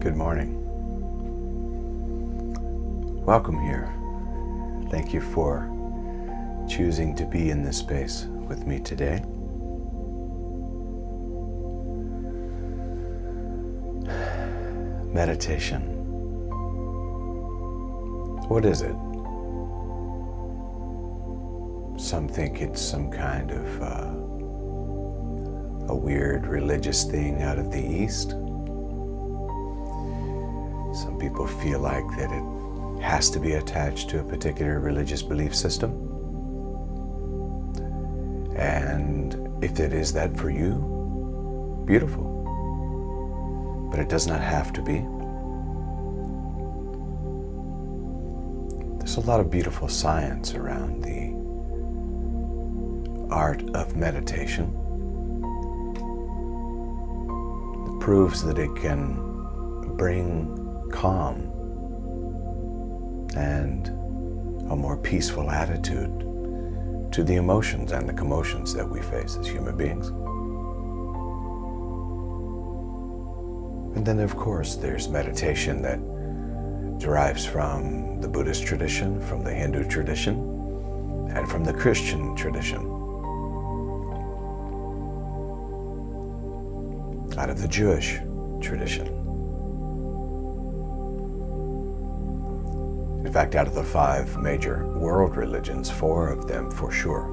Good morning. Welcome here. Thank you for choosing to be in this space with me today. Meditation. What is it? Some think it's some kind of a weird religious thing out of the East. Some people feel like that it has to be attached to a particular religious belief system. And if it is that for you, beautiful. But it does not have to be. There's a lot of beautiful science around the art of meditation. It proves that it can bring calm and a more peaceful attitude to the emotions and the commotions that we face as human beings. And then, of course, there's meditation that derives from the Buddhist tradition, from the Hindu tradition, and from the Christian tradition. Out of the Jewish tradition. In fact, out of the 5 major world religions, 4 of them for sure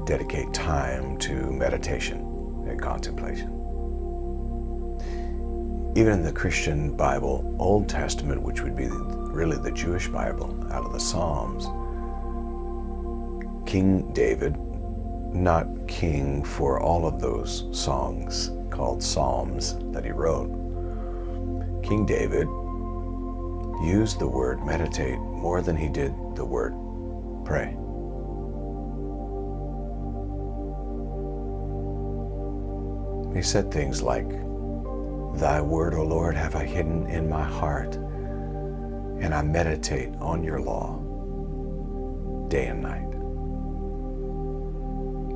dedicate time to meditation and contemplation. Even in the Christian Bible, Old Testament, which would be really the Jewish Bible, out of the Psalms, King David, not king for all of those songs called Psalms that he wrote, King David used the word meditate more than he did the word pray. He said things like, "Thy word, O Lord, have I hidden in my heart, and I meditate on your law day and night."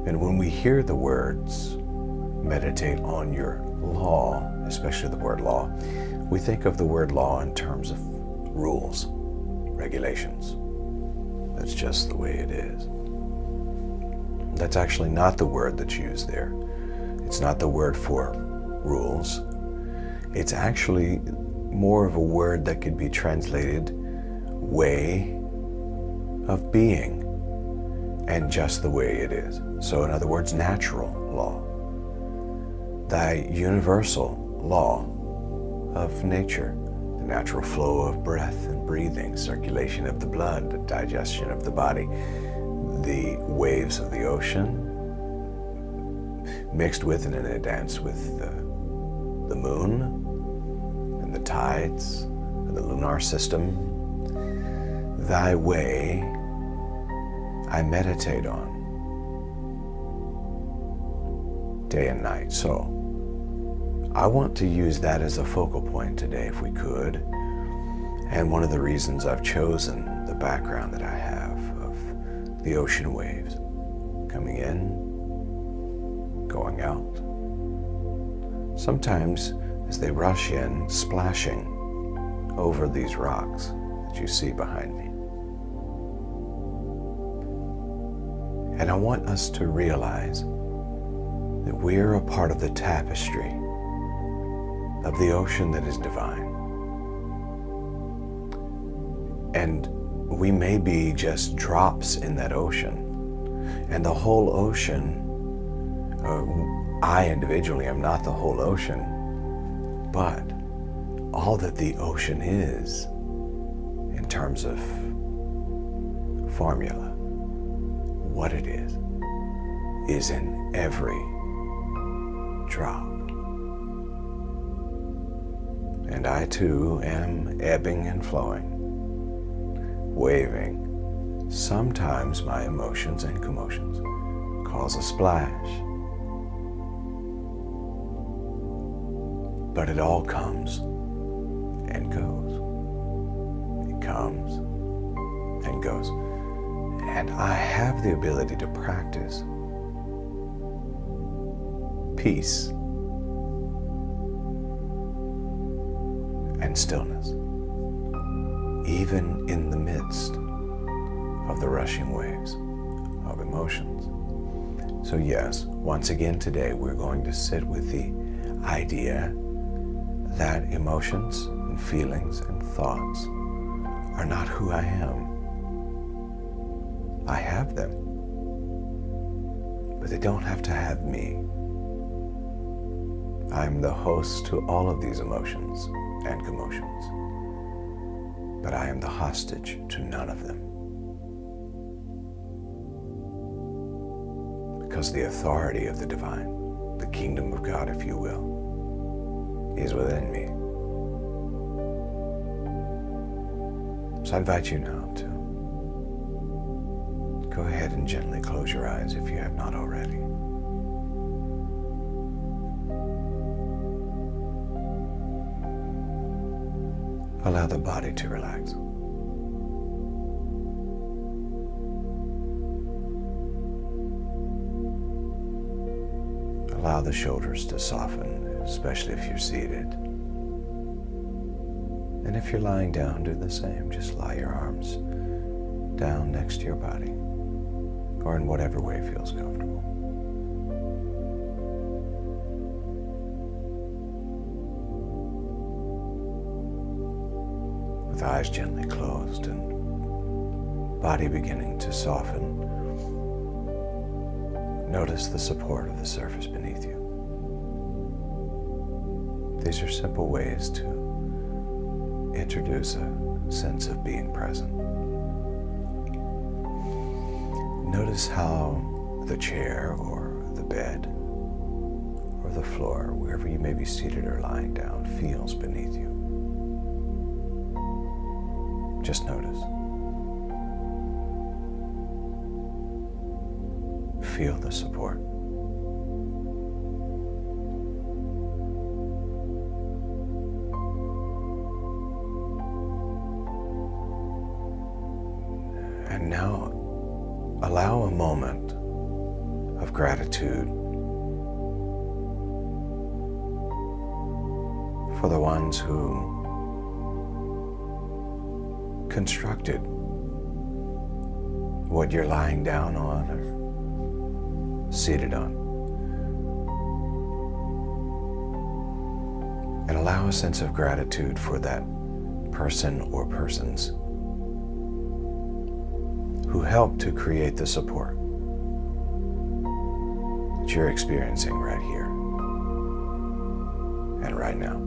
And when we hear the words, meditate on your law, especially the word law, we think of the word law in terms of rules, regulations. That's just the way it is. That's actually not the word that's used there. It's not the word for rules. It's actually more of a word that could be translated way of being and just the way it is. So in other words, natural law. Thy universal law of nature, the natural flow of breath and breathing, circulation of the blood, the digestion of the body, the waves of the ocean, mixed with and in a dance with the moon and the tides and the lunar system. Thy way I meditate on day and night. So I want to use that as a focal point today if we could. And one of the reasons I've chosen the background that I have of the ocean waves coming in, going out. Sometimes as they rush in, splashing over these rocks that you see behind me. And I want us to realize that we're a part of the tapestry of the ocean that is divine. And we may be just drops in that ocean. And the whole ocean, I individually am not the whole ocean, but all that the ocean is in terms of formula, what it is in every drop. And I too am ebbing and flowing, waving. Sometimes my emotions and commotions cause a splash. But it all comes and goes. It comes and goes. And I have the ability to practice peace and stillness, even in the midst of the rushing waves of emotions. So yes, once again today we're going to sit with the idea that emotions and feelings and thoughts are not who I am. I have them, but they don't have to have me. I'm the host to all of these emotions and commotions, but I am the hostage to none of them. Because the authority of the divine, the kingdom of God, if you will, is within me. So I invite you now to go ahead and gently close your eyes if you have not already. Allow the body to relax. Allow the shoulders to soften, especially if you're seated. And if you're lying down, do the same. Just lie your arms down next to your body, or in whatever way feels comfortable. With eyes gently closed and body beginning to soften, notice the support of the surface beneath you. These are simple ways to introduce a sense of being present. Notice how the chair or the bed or the floor, wherever you may be seated or lying down, feels beneath you. Just notice. Feel the support. And now allow a moment of gratitude for the ones who constructed what you're lying down on or seated on. And allow a sense of gratitude for that person or persons who helped to create the support that you're experiencing right here and right now.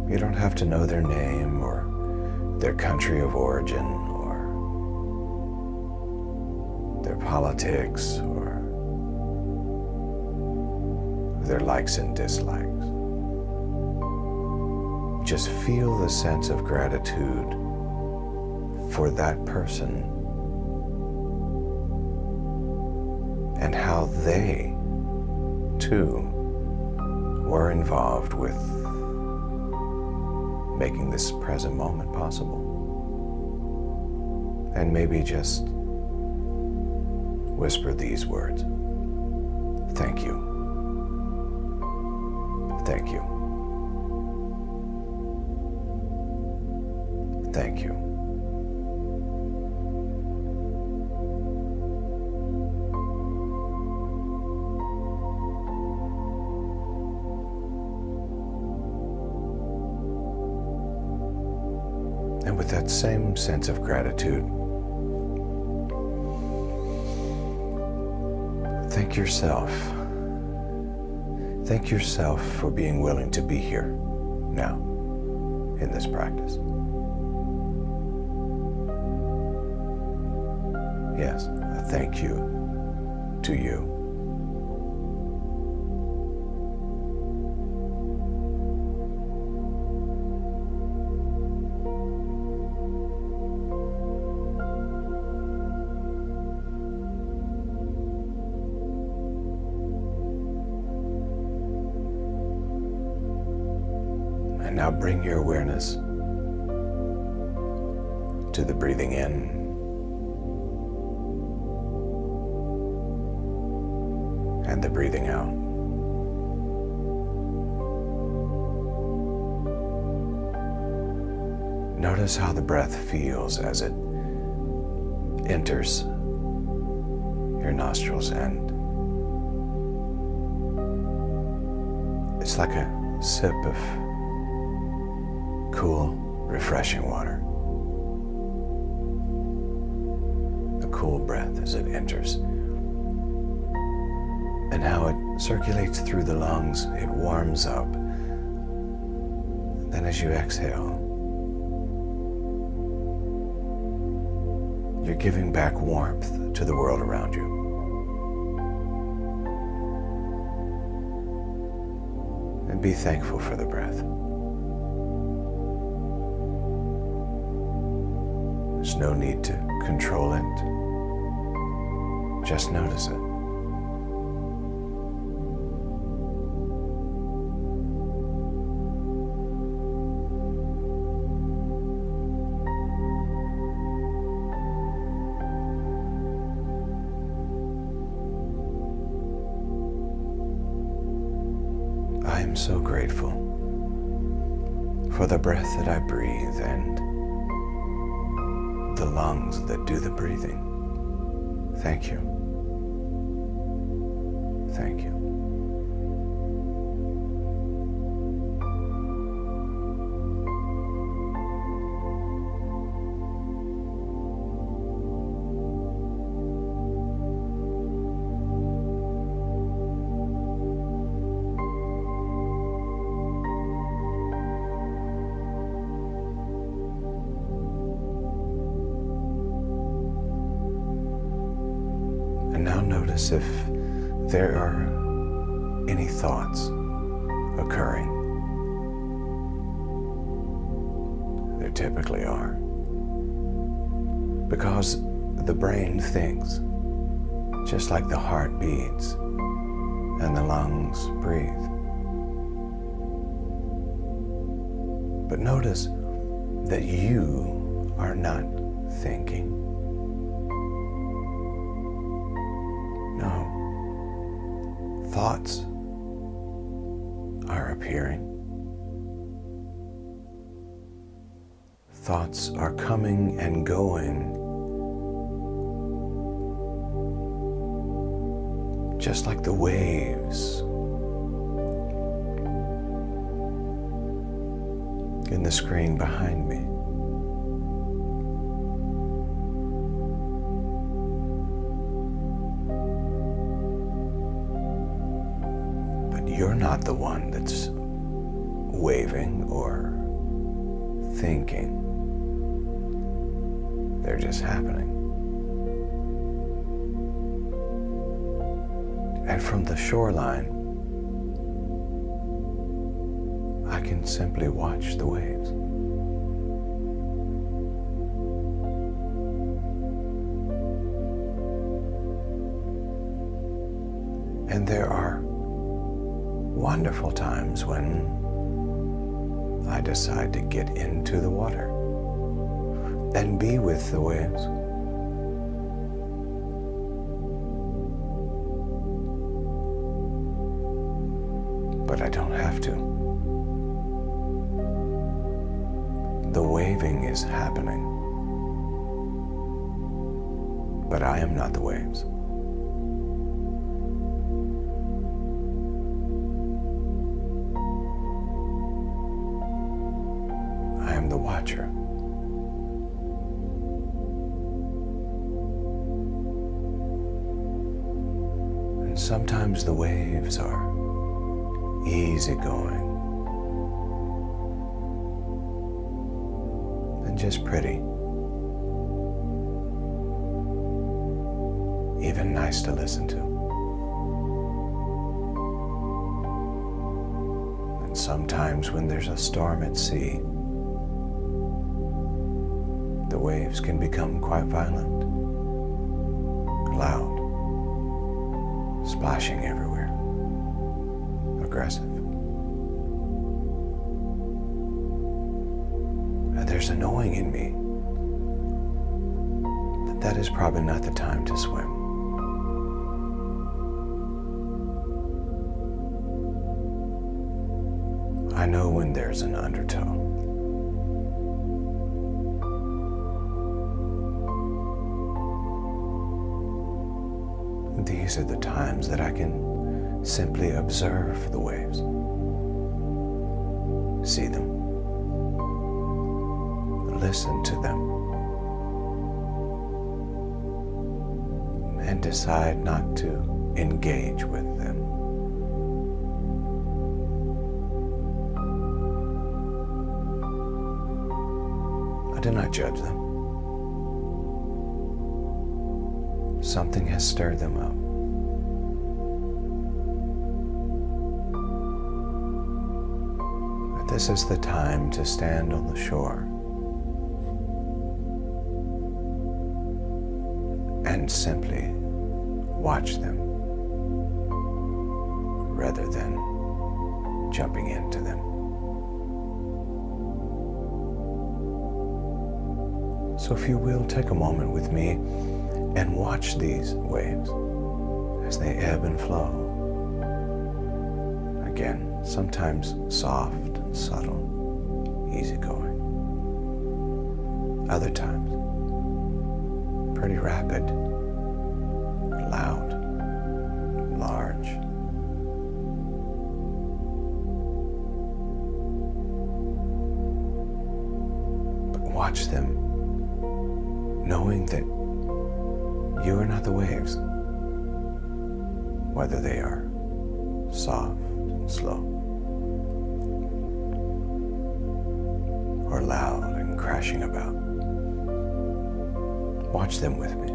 You don't have to know their name or their country of origin or their politics or their likes and dislikes. Just feel the sense of gratitude for that person and how they, too, were involved with making this present moment possible. And maybe just whisper these words. Thank you. Thank you. Thank you. And with that same sense of gratitude, thank yourself. Thank yourself for being willing to be here now in this practice. Yes, a thank you to you. And now bring your awareness to the breathing in and the breathing out. Notice how the breath feels as it enters your nostrils, and it's like a sip of cool, refreshing water. A cool breath as it enters. And how it circulates through the lungs, it warms up. Then as you exhale, you're giving back warmth to the world around you. And be thankful for the breath. There's no need to control it. Just notice it. I am so grateful for the breath that I breathe and the lungs that do the breathing. Thank you. Thank you. And now notice if there are any thoughts occurring. There typically are. Because the brain thinks, just like the heart beats and the lungs breathe. But notice that you are not thinking. No. Thoughts are appearing. Thoughts are coming and going, just like the waves in the screen behind me. You're not the one that's waving or thinking. They're just happening. And from the shoreline, I can simply watch the waves. And there are wonderful times when I decide to get into the water and be with the waves. But I don't have to. The waving is happening, but I am not the waves. The watcher. And sometimes the waves are easygoing and just pretty, even nice to listen to. And sometimes when there's a storm at sea, the waves can become quite violent, loud, splashing everywhere, aggressive. And there's a knowing in me that that is probably not the time to swim. I know when there's an undertow. These are the times that I can simply observe the waves, see them, listen to them, and decide not to engage with them. I do not judge them. Something has stirred them up. But this is the time to stand on the shore and simply watch them rather than jumping into them. So if you will, take a moment with me and watch these waves as they ebb and flow. Again, sometimes soft and subtle, easygoing. Other times, pretty rapid, loud, large. But watch them, knowing that you are not the waves, whether they are soft and slow, or loud and crashing about. Watch them with me.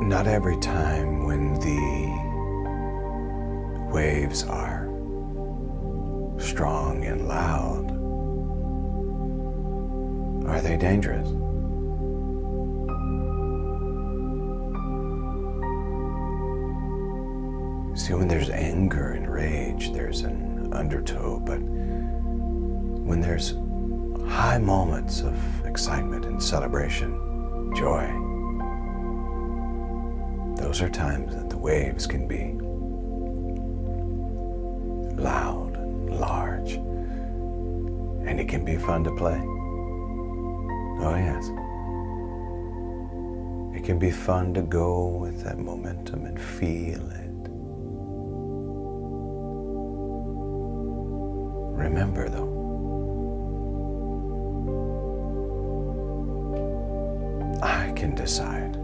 Not every time when the waves are strong and loud are they dangerous. See, when there's anger and rage, there's an undertow, but when there's high moments of excitement and celebration, joy, those are times that the waves can be loud and large, and it can be fun to play. Oh yes. It can be fun to go with that momentum and feel it. Remember though, I can decide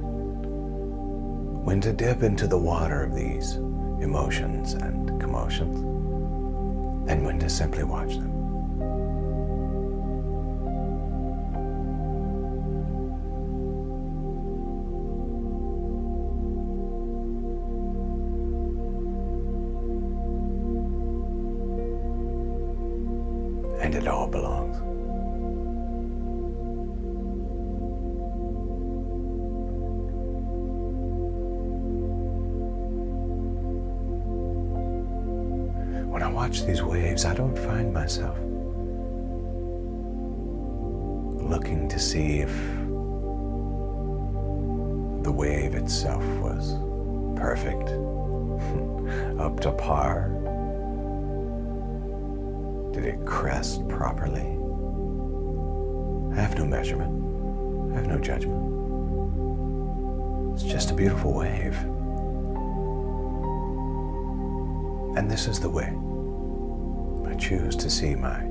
when to dip into the water of these emotions and commotions, and when to simply watch them. and it all belongs. When I watch these waves, I don't find myself looking to see if the wave itself was perfect, up to par. Did it crest properly? I have no measurement. I have no judgment. It's just a beautiful wave. And this is the way I choose to see my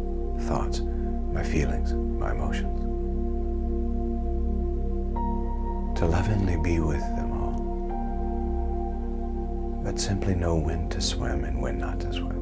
thoughts, my feelings, my emotions. To lovingly be with them all, but simply know when to swim and when not to swim.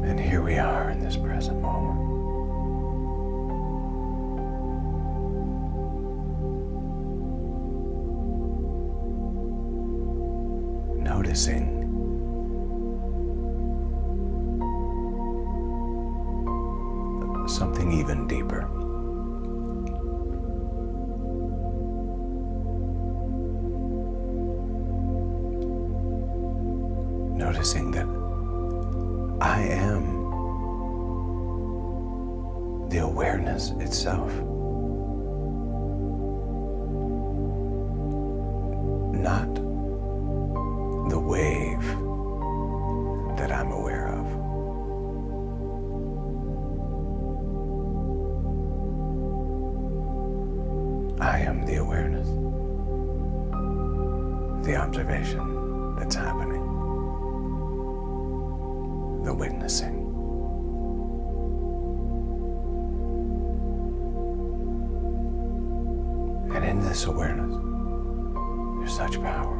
And here we are in this present moment. Noticing something even deeper. Noticing that I am the awareness itself, not the wave that I'm aware of. I am the awareness, the observation that's happening, the witnessing. And in this awareness, there's such power.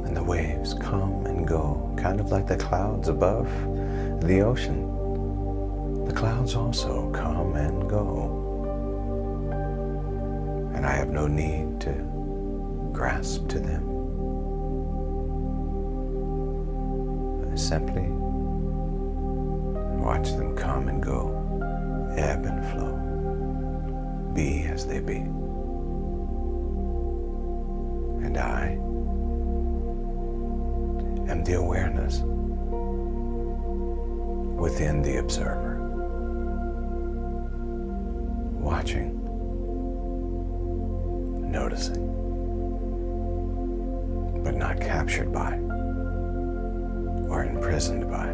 And the waves come and go, kind of like the clouds above the ocean. The clouds also come and go. And I have no need to grasp to them. I simply watch them come and go, ebb and flow, be as they be. And I am the awareness within the observer, watching, noticing, but not captured by or imprisoned by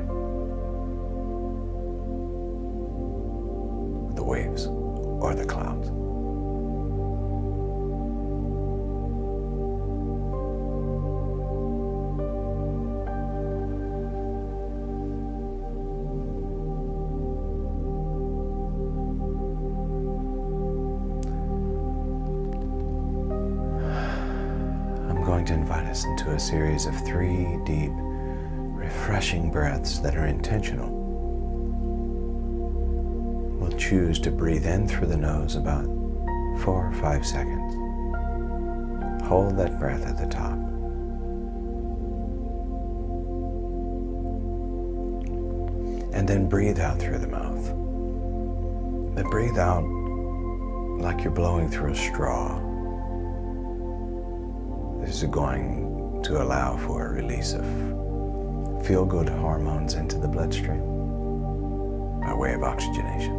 the waves or the clouds. I'm going to invite us into a series of 3 deep, refreshing breaths that are intentional. We'll choose to breathe in through the nose about 4 or 5 seconds. Hold that breath at the top. And then breathe out through the mouth. But breathe out like you're blowing through a straw. This is going to allow for a release of feel-good hormones into the bloodstream by way of oxygenation.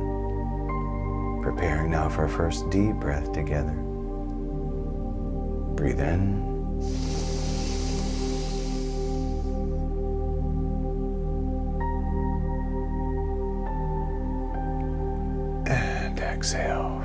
Preparing now for our first deep breath together. Breathe in. exhale.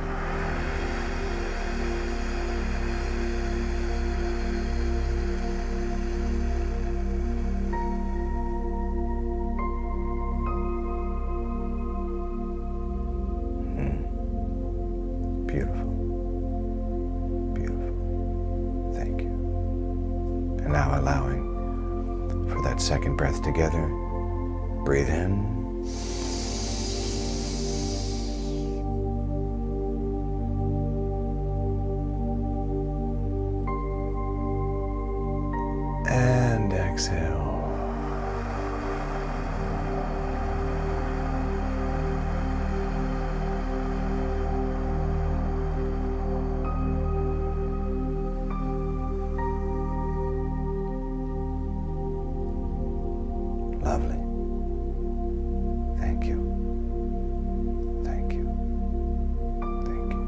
Beautiful. Beautiful. Thank you. And now allowing for that second breath together. Breathe in. And exhale. Lovely. Thank you. Thank you. Thank you.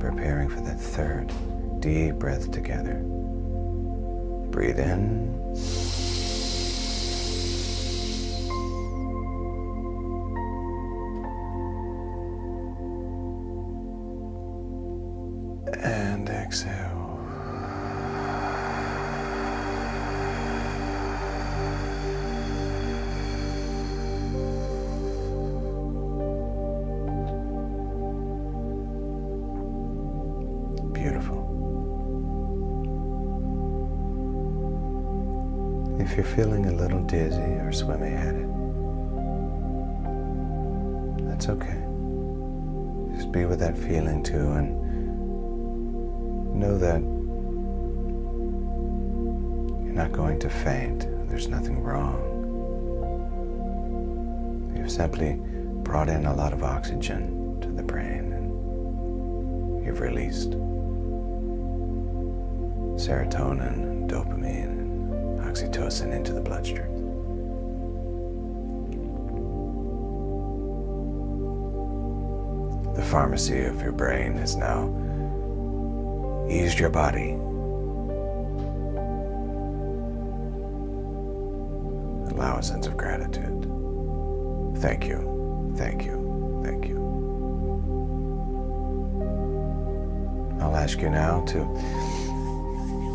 Preparing for that third deep breath together. Breathe in. And exhale. Beautiful. If you're feeling a little dizzy or swimmy-headed, that's okay. Just be with that feeling too, and know that you're not going to faint. There's nothing wrong. You've simply brought in a lot of oxygen to the brain, and you've released serotonin and dopamine and oxytocin into the bloodstream. The pharmacy of your brain has now eased your body. Allow a sense of gratitude. Thank you, thank you, thank you. I'll ask you now to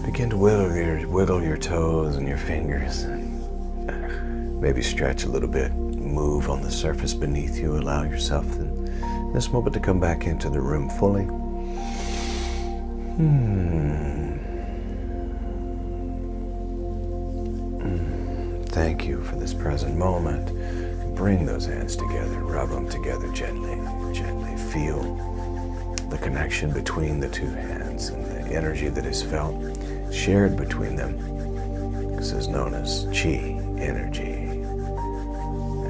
begin to wiggle your toes and your fingers, and maybe stretch a little bit, move on the surface beneath you. Allow yourself in this moment to come back into the room fully. Thank you for this present moment. Bring those hands together, rub them together gently, gently. Feel the connection between the two hands and the energy that is felt, shared between them. This is known as chi, energy.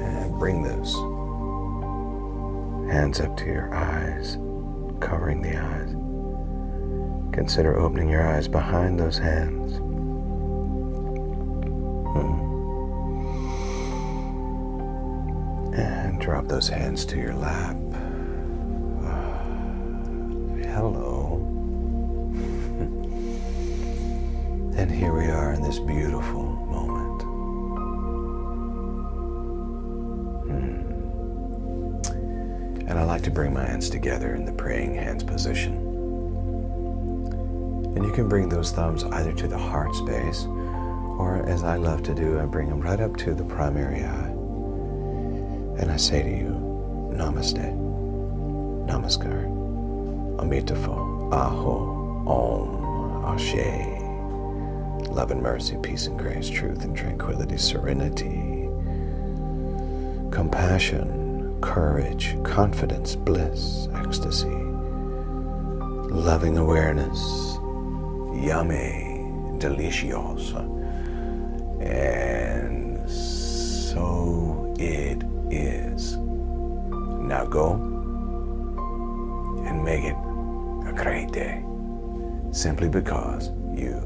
And bring those hands up to your eyes, covering the eyes. Consider opening your eyes behind those hands. And drop those hands to your lap. Hello. And here we are in this beautiful moment. And I like to bring my hands together in the praying hands position. And you can bring those thumbs either to the heart space, or as I love to do, I bring them right up to the primary eye. And I say to you, Namaste, Namaskar, Amitabha, Aho, Om, Ashe. Love and mercy, peace and grace, truth and tranquility, serenity, compassion, courage, confidence, bliss, ecstasy, loving awareness, yummy, delicious, and so it is. Now go and make it a great day, simply because you